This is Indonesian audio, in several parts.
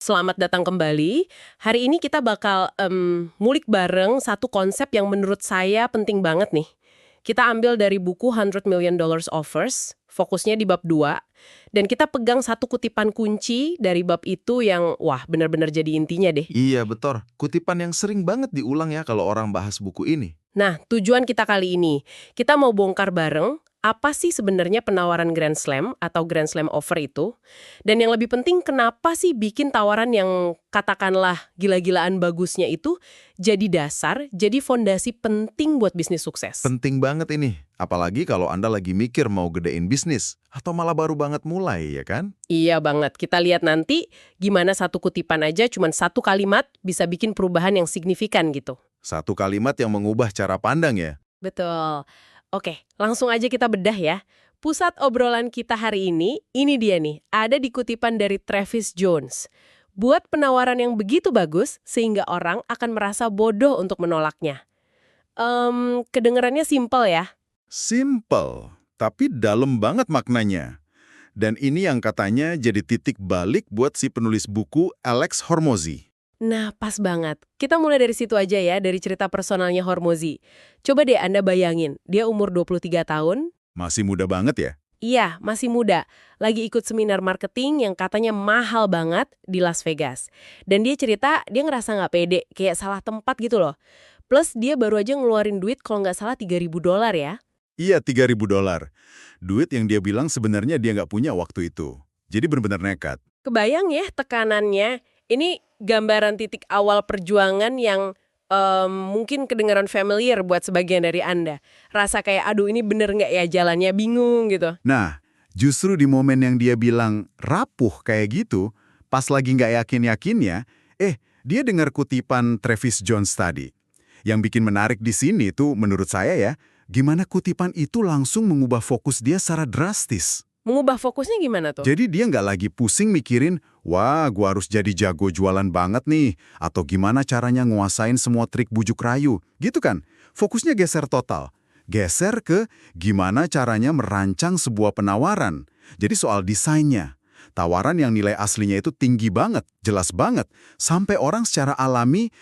Selamat datang kembali. Hari ini kita bakal ngulik bareng satu konsep yang menurut saya penting banget nih. Kita ambil dari buku $100 Million Offers, fokusnya di bab 2, dan kita pegang satu kutipan kunci dari bab itu yang, wah, benar-benar jadi intinya deh. Iya, betul. Kutipan yang sering banget diulang ya kalau orang bahas buku ini. Nah, tujuan kita kali ini, kita mau bongkar bareng apa sih sebenarnya penawaran Grand Slam atau Grand Slam offer itu. Dan yang lebih penting, kenapa sih bikin tawaran yang katakanlah gila-gilaan bagusnya itu jadi dasar, jadi fondasi penting buat bisnis sukses. Penting banget ini. Apalagi kalau Anda lagi mikir mau gedein bisnis. Atau malah baru banget mulai, ya kan? Iya banget. Kita lihat nanti gimana satu kutipan aja, cuman satu kalimat bisa bikin perubahan yang signifikan gitu. Satu kalimat yang mengubah cara pandang ya. Betul. Oke, langsung aja kita bedah ya. Pusat obrolan kita hari ini dia nih, ada di kutipan dari Travis Jones. Buat penawaran yang begitu bagus, sehingga orang akan merasa bodoh untuk menolaknya. Kedengarannya simpel ya. Simple, tapi dalam banget maknanya. Dan ini yang katanya jadi titik balik buat si penulis buku Alex Hormozi. Nah, pas banget. Kita mulai dari situ aja ya, dari cerita personalnya Hormozi. Coba deh Anda bayangin, dia umur 23 tahun. Masih muda banget ya? Iya, masih muda. Lagi ikut seminar marketing yang katanya mahal banget di Las Vegas. Dan dia cerita, dia ngerasa nggak pede, kayak salah tempat gitu loh. Plus, dia baru aja ngeluarin duit kalau nggak salah $3.000 ya. Iya, $3.000. Duit yang dia bilang sebenarnya dia nggak punya waktu itu. Jadi benar-benar nekat. Kebayang ya tekanannya. Ini gambaran titik awal perjuangan yang mungkin kedengaran familiar buat sebagian dari Anda. Rasa kayak, aduh ini bener nggak ya jalannya, bingung gitu. Nah, justru di momen yang dia bilang rapuh kayak gitu, pas lagi nggak yakin-yakinnya, dia dengar kutipan Travis Jones tadi. Yang bikin menarik di sini tuh menurut saya ya, gimana kutipan itu langsung mengubah fokus dia secara drastis. Mengubah fokusnya gimana tuh? Jadi dia nggak lagi pusing mikirin, wah gua harus jadi jago jualan banget nih, atau gimana caranya nguasain semua trik bujuk rayu, gitu kan. Fokusnya geser total. Geser ke gimana caranya merancang sebuah penawaran. Jadi soal desainnya. Tawaran yang nilai aslinya itu tinggi banget, jelas banget, sampai orang secara alami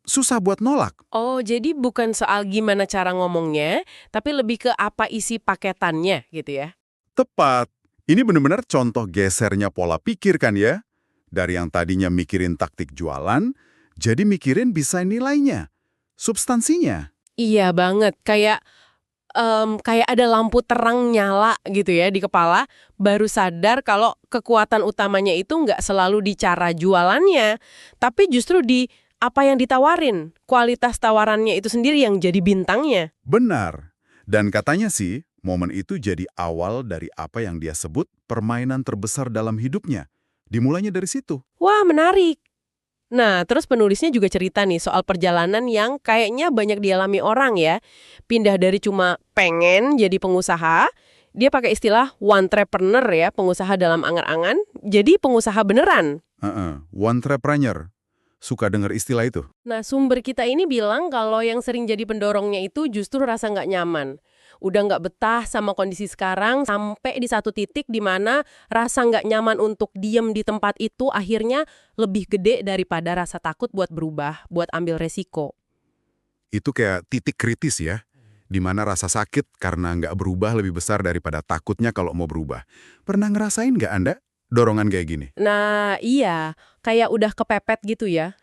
susah buat nolak. Oh, jadi bukan soal gimana cara ngomongnya, tapi lebih ke apa isi paketannya gitu ya? Tepat. Ini benar-benar contoh gesernya pola pikir kan ya? Dari yang tadinya mikirin taktik jualan, jadi mikirin bisa nilainya, substansinya. Iya banget, kayak ada lampu terang nyala gitu ya di kepala, baru sadar kalau kekuatan utamanya itu nggak selalu di cara jualannya, tapi justru di apa yang ditawarin, kualitas tawarannya itu sendiri yang jadi bintangnya. Benar. Dan katanya sih, momen itu jadi awal dari apa yang dia sebut permainan terbesar dalam hidupnya. Dimulainya dari situ. Wah, menarik. Nah, terus penulisnya juga cerita nih soal perjalanan yang kayaknya banyak dialami orang ya. Pindah dari cuma pengen jadi pengusaha, dia pakai istilah entrepreneur ya, pengusaha dalam angan-angan, jadi pengusaha beneran. Entrepreneur. Suka dengar istilah itu? Nah, sumber kita ini bilang kalau yang sering jadi pendorongnya itu justru rasa nggak nyaman. Udah nggak betah sama kondisi sekarang, sampai di satu titik di mana rasa nggak nyaman untuk diem di tempat itu akhirnya lebih gede daripada rasa takut buat berubah, buat ambil resiko. Itu kayak titik kritis ya, di mana rasa sakit karena nggak berubah lebih besar daripada takutnya kalau mau berubah. Pernah ngerasain nggak Anda dorongan kayak gini? Nah, iya, kayak udah kepepet gitu ya.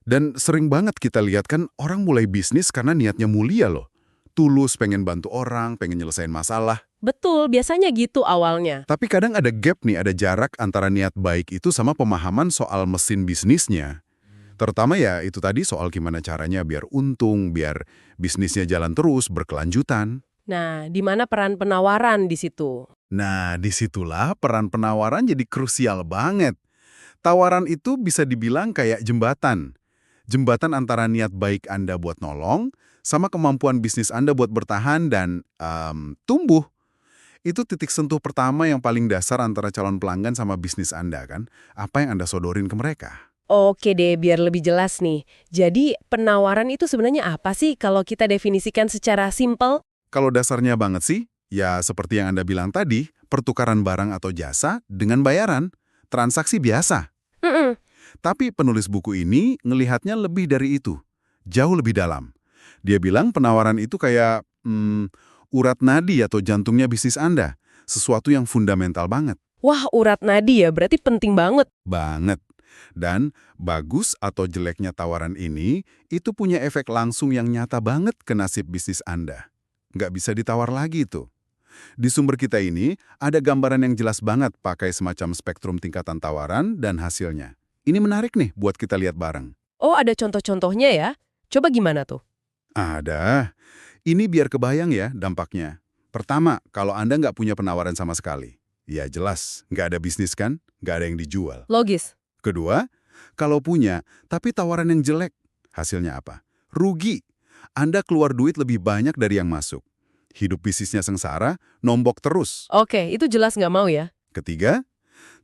Dan sering banget kita lihat kan orang mulai bisnis karena niatnya mulia loh. Tulus, pengen bantu orang, pengen nyelesain masalah. Betul, biasanya gitu awalnya. Tapi kadang ada gap nih, ada jarak antara niat baik itu sama pemahaman soal mesin bisnisnya. Terutama ya itu tadi soal gimana caranya biar untung, biar bisnisnya jalan terus, berkelanjutan. Nah, di mana peran penawaran di situ? Nah, disitulah peran penawaran jadi krusial banget. Tawaran itu bisa dibilang kayak jembatan. Jembatan antara niat baik Anda buat nolong, sama kemampuan bisnis Anda buat bertahan dan tumbuh. Itu titik sentuh pertama yang paling dasar antara calon pelanggan sama bisnis Anda kan. Apa yang Anda sodorin ke mereka. Oke deh, biar lebih jelas nih. Jadi, penawaran itu sebenarnya apa sih kalau kita definisikan secara simpel? Kalau dasarnya banget sih, ya seperti yang Anda bilang tadi, pertukaran barang atau jasa dengan bayaran, transaksi biasa. Tapi penulis buku ini ngelihatnya lebih dari itu. Jauh lebih dalam. Dia bilang penawaran itu kayak urat nadi atau jantungnya bisnis Anda. Sesuatu yang fundamental banget. Wah, urat nadi ya, berarti penting banget. Banget. Dan bagus atau jeleknya tawaran ini, itu punya efek langsung yang nyata banget ke nasib bisnis Anda. Nggak bisa ditawar lagi tuh. Di sumber kita ini, ada gambaran yang jelas banget pakai semacam spektrum tingkatan tawaran dan hasilnya. Ini menarik nih buat kita lihat bareng. Oh, ada contoh-contohnya ya? Coba gimana tuh? Ada. Ini biar kebayang ya dampaknya. Pertama, kalau Anda nggak punya penawaran sama sekali. Ya jelas, nggak ada bisnis kan? Nggak ada yang dijual. Logis. Kedua, kalau punya, tapi tawaran yang jelek, hasilnya apa? Rugi. Anda keluar duit lebih banyak dari yang masuk. Hidup bisnisnya sengsara, nombok terus. Oke, itu jelas nggak mau ya. Ketiga,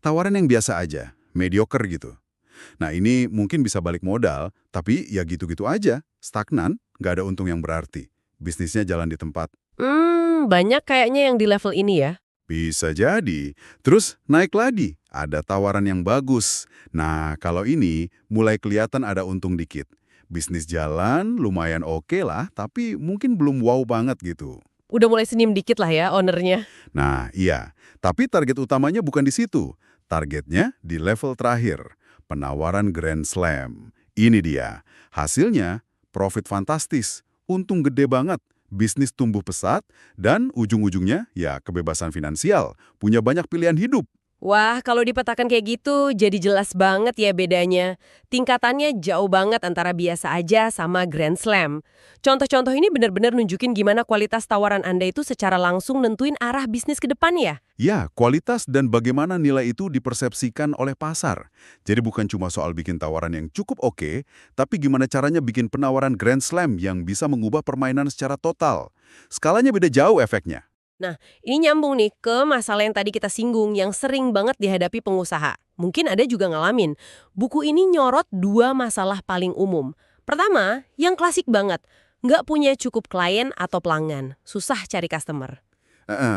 tawaran yang biasa aja, mediocre gitu. Nah ini mungkin bisa balik modal, tapi ya gitu-gitu aja, stagnan, nggak ada untung yang berarti. Bisnisnya jalan di tempat. Banyak kayaknya yang di level ini ya. Bisa jadi. Terus naik lagi, ada tawaran yang bagus. Nah, kalau ini mulai kelihatan ada untung dikit. Bisnis jalan, lumayan oke lah, tapi mungkin belum wow banget gitu. Udah mulai senyum dikit lah ya ownernya. Nah, iya. Tapi target utamanya bukan di situ. Targetnya di level terakhir. Penawaran Grand Slam. Ini dia. Hasilnya, profit fantastis. Untung gede banget. Bisnis tumbuh pesat, dan ujung-ujungnya ya kebebasan finansial, punya banyak pilihan hidup. Wah, kalau dipetakan kayak gitu, jadi jelas banget ya bedanya. Tingkatannya jauh banget antara biasa aja sama Grand Slam. Contoh-contoh ini benar-benar nunjukin gimana kualitas tawaran Anda itu secara langsung nentuin arah bisnis ke depan ya. Ya, kualitas dan bagaimana nilai itu dipersepsikan oleh pasar. Jadi bukan cuma soal bikin tawaran yang cukup oke, tapi gimana caranya bikin penawaran Grand Slam yang bisa mengubah permainan secara total. Skalanya beda jauh efeknya. Nah, ini nyambung nih ke masalah yang tadi kita singgung yang sering banget dihadapi pengusaha. Mungkin ada juga ngalamin. Buku ini nyorot dua masalah paling umum. Pertama, yang klasik banget. Nggak punya cukup klien atau pelanggan. Susah cari customer.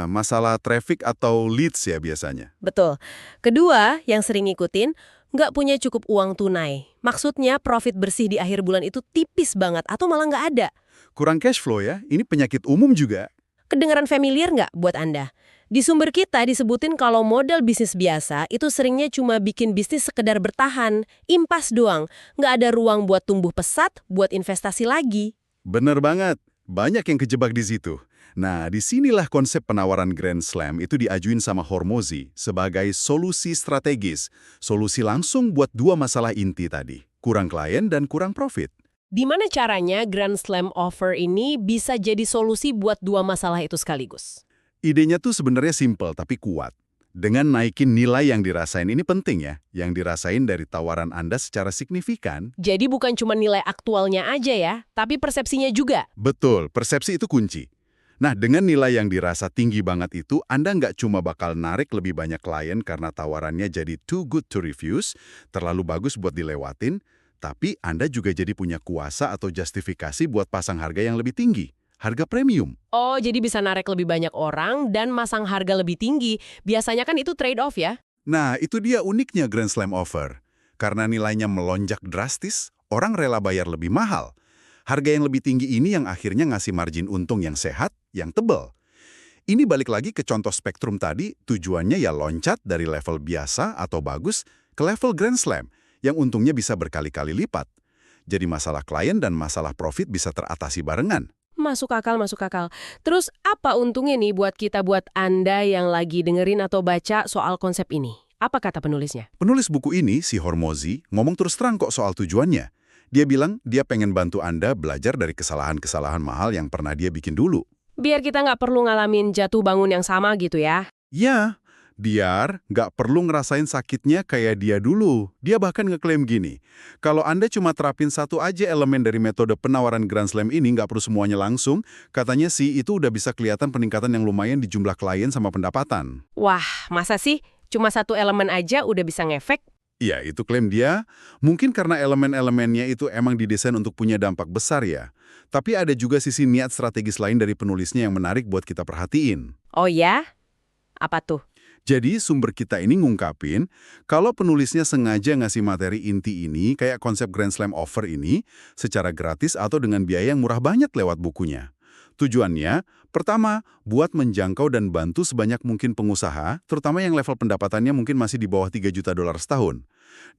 Masalah traffic atau leads ya biasanya. Betul. Kedua, yang sering ngikutin, nggak punya cukup uang tunai. Maksudnya profit bersih di akhir bulan itu tipis banget atau malah nggak ada. Kurang cash flow ya, ini penyakit umum juga. Kedengaran familiar nggak buat Anda? Di sumber kita disebutin kalau model bisnis biasa itu seringnya cuma bikin bisnis sekedar bertahan, impas doang, nggak ada ruang buat tumbuh pesat, buat investasi lagi. Bener banget, banyak yang kejebak di situ. Nah, disinilah konsep penawaran Grand Slam itu diajuin sama Hormozi sebagai solusi strategis, solusi langsung buat dua masalah inti tadi, kurang klien dan kurang profit. Di mana caranya Grand Slam offer ini bisa jadi solusi buat dua masalah itu sekaligus? Idenya tuh sebenarnya simpel tapi kuat. Dengan naikin nilai yang dirasain ini penting ya, yang dirasain dari tawaran Anda secara signifikan. Jadi bukan cuma nilai aktualnya aja ya, tapi persepsinya juga. Betul, persepsi itu kunci. Nah, dengan nilai yang dirasa tinggi banget itu, Anda nggak cuma bakal narik lebih banyak klien karena tawarannya jadi too good to refuse, terlalu bagus buat dilewatin, tapi Anda juga jadi punya kuasa atau justifikasi buat pasang harga yang lebih tinggi, harga premium. Oh, jadi bisa narik lebih banyak orang dan masang harga lebih tinggi. Biasanya kan itu trade-off ya? Nah, itu dia uniknya Grand Slam offer. Karena nilainya melonjak drastis, orang rela bayar lebih mahal. Harga yang lebih tinggi ini yang akhirnya ngasih margin untung yang sehat, yang tebal. Ini balik lagi ke contoh spektrum tadi, tujuannya ya loncat dari level biasa atau bagus ke level Grand Slam, yang untungnya bisa berkali-kali lipat. Jadi masalah klien dan masalah profit bisa teratasi barengan. Masuk akal, masuk akal. Terus apa untungnya nih buat kita, buat Anda yang lagi dengerin atau baca soal konsep ini? Apa kata penulisnya? Penulis buku ini, si Hormozi, ngomong terus terang kok soal tujuannya. Dia bilang dia pengen bantu Anda belajar dari kesalahan-kesalahan mahal yang pernah dia bikin dulu. Biar kita nggak perlu ngalamin jatuh bangun yang sama gitu ya. Ya, biar nggak perlu ngerasain sakitnya kayak dia dulu. Dia bahkan ngeklaim gini, kalau Anda cuma terapin satu aja elemen dari metode penawaran Grand Slam ini, nggak perlu semuanya langsung, katanya sih itu udah bisa kelihatan peningkatan yang lumayan di jumlah klien sama pendapatan. Wah, masa sih? Cuma satu elemen aja udah bisa ngefek? Ya, itu klaim dia. Mungkin karena elemen-elemennya itu emang didesain untuk punya dampak besar ya. Tapi ada juga sisi niat strategis lain dari penulisnya yang menarik buat kita perhatiin. Oh ya? Apa tuh? Jadi sumber kita ini ngungkapin, kalau penulisnya sengaja ngasih materi inti ini, kayak konsep Grand Slam offer ini, secara gratis atau dengan biaya yang murah banget lewat bukunya. Tujuannya, pertama, buat menjangkau dan bantu sebanyak mungkin pengusaha, terutama yang level pendapatannya mungkin masih di bawah $3 juta setahun.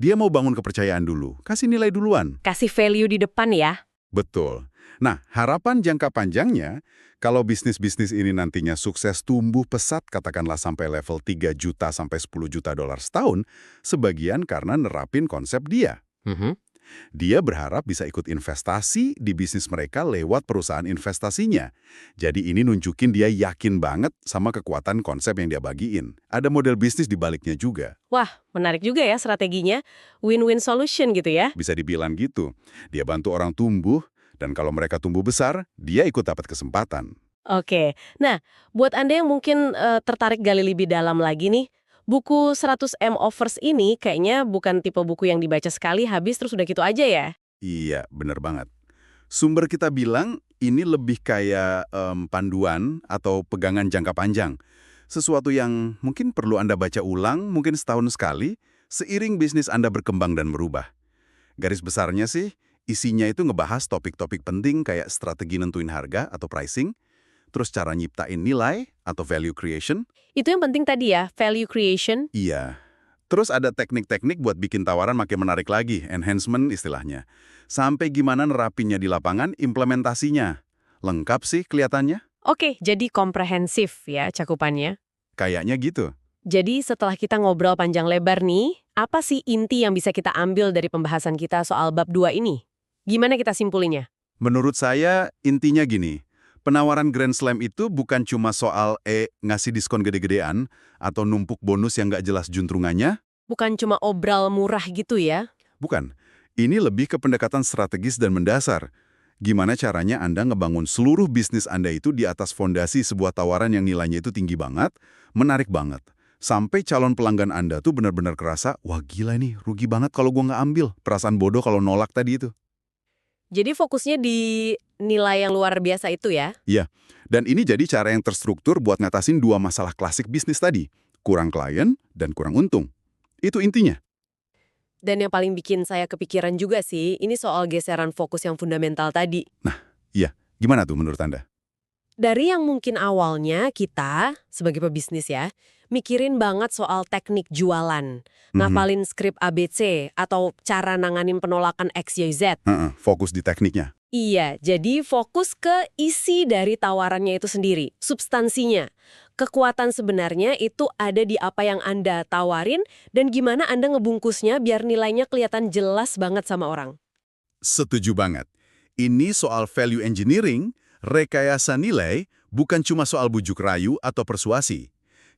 Dia mau bangun kepercayaan dulu, kasih nilai duluan. Kasih value di depan ya. Betul. Nah, harapan jangka panjangnya, kalau bisnis-bisnis ini nantinya sukses tumbuh pesat katakanlah sampai level 3 juta sampai $10 juta setahun, sebagian karena nerapin konsep dia. Dia berharap bisa ikut investasi di bisnis mereka lewat perusahaan investasinya. Jadi ini nunjukin dia yakin banget sama kekuatan konsep yang dia bagiin. Ada model bisnis di baliknya juga. Wah, menarik juga ya strateginya. Win-win solution gitu ya. Bisa dibilang gitu. Dia bantu orang tumbuh, dan kalau mereka tumbuh besar, dia ikut dapat kesempatan. Oke, nah buat Anda yang mungkin tertarik gali lebih dalam lagi nih, buku 100M Offers ini kayaknya bukan tipe buku yang dibaca sekali habis terus udah gitu aja ya? Iya, bener banget. Sumber kita bilang ini lebih kayak panduan atau pegangan jangka panjang. Sesuatu yang mungkin perlu Anda baca ulang, mungkin setahun sekali, seiring bisnis Anda berkembang dan merubah. Garis besarnya sih, isinya itu ngebahas topik-topik penting kayak strategi nentuin harga atau pricing, terus cara nyiptain nilai atau value creation. Itu yang penting tadi ya, value creation. Iya. Terus ada teknik-teknik buat bikin tawaran makin menarik lagi, enhancement istilahnya. Sampai gimana nerapinnya di lapangan, implementasinya. Lengkap sih kelihatannya. Oke, jadi komprehensif ya cakupannya. Kayaknya gitu. Jadi setelah kita ngobrol panjang lebar nih, apa sih inti yang bisa kita ambil dari pembahasan kita soal bab 2 ini? Gimana kita simpulinya? Menurut saya, intinya gini. Penawaran Grand Slam itu bukan cuma soal ngasih diskon gede-gedean atau numpuk bonus yang nggak jelas juntrungannya. Bukan cuma obral murah gitu ya? Bukan. Ini lebih ke pendekatan strategis dan mendasar. Gimana caranya Anda ngebangun seluruh bisnis Anda itu di atas fondasi sebuah tawaran yang nilainya itu tinggi banget, menarik banget. Sampai calon pelanggan Anda tuh benar-benar kerasa, wah gila nih, rugi banget kalau gua nggak ambil. Perasaan bodoh kalau nolak tadi itu. Jadi fokusnya di nilai yang luar biasa itu ya? Iya, dan ini jadi cara yang terstruktur buat ngatasin dua masalah klasik bisnis tadi. Kurang klien dan kurang untung. Itu intinya. Dan yang paling bikin saya kepikiran juga sih, ini soal geseran fokus yang fundamental tadi. Iya, gimana tuh menurut Anda? Dari yang mungkin awalnya kita, sebagai pebisnis ya, mikirin banget soal teknik jualan, ngapalin skrip ABC, atau cara nanganin penolakan XYZ. Fokus di tekniknya. Iya, jadi fokus ke isi dari tawarannya itu sendiri, substansinya. Kekuatan sebenarnya itu ada di apa yang Anda tawarin dan gimana Anda ngebungkusnya biar nilainya kelihatan jelas banget sama orang. Setuju banget. Ini soal value engineering, rekayasa nilai, bukan cuma soal bujuk rayu atau persuasi.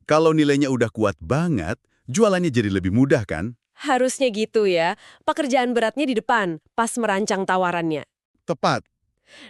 Kalau nilainya udah kuat banget, jualannya jadi lebih mudah kan? Harusnya gitu ya, pekerjaan beratnya di depan, pas merancang tawarannya. Tepat.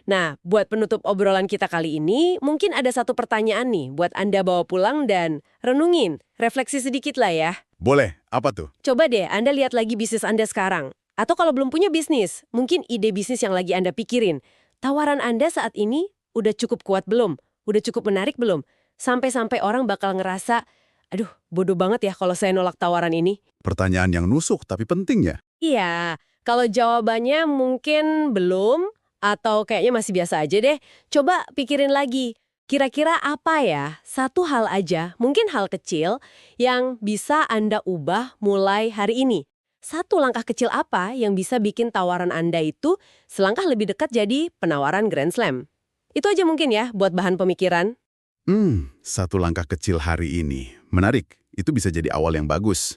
Nah, buat penutup obrolan kita kali ini, mungkin ada satu pertanyaan nih buat Anda bawa pulang dan renungin, refleksi sedikit lah ya. Boleh, apa tuh? Coba deh Anda lihat lagi bisnis Anda sekarang. Atau kalau belum punya bisnis, mungkin ide bisnis yang lagi Anda pikirin. Tawaran Anda saat ini udah cukup kuat belum? Udah cukup menarik belum? Sampai-sampai orang bakal ngerasa, aduh bodoh banget ya kalau saya nolak tawaran ini. Pertanyaan yang nusuk tapi penting ya. Iya, kalau jawabannya mungkin belum, atau kayaknya masih biasa aja deh, coba pikirin lagi. Kira-kira apa ya, satu hal aja, mungkin hal kecil, yang bisa Anda ubah mulai hari ini? Satu langkah kecil apa yang bisa bikin tawaran Anda itu selangkah lebih dekat jadi penawaran Grand Slam? Itu aja mungkin ya buat bahan pemikiran. Satu langkah kecil hari ini. Menarik, itu bisa jadi awal yang bagus.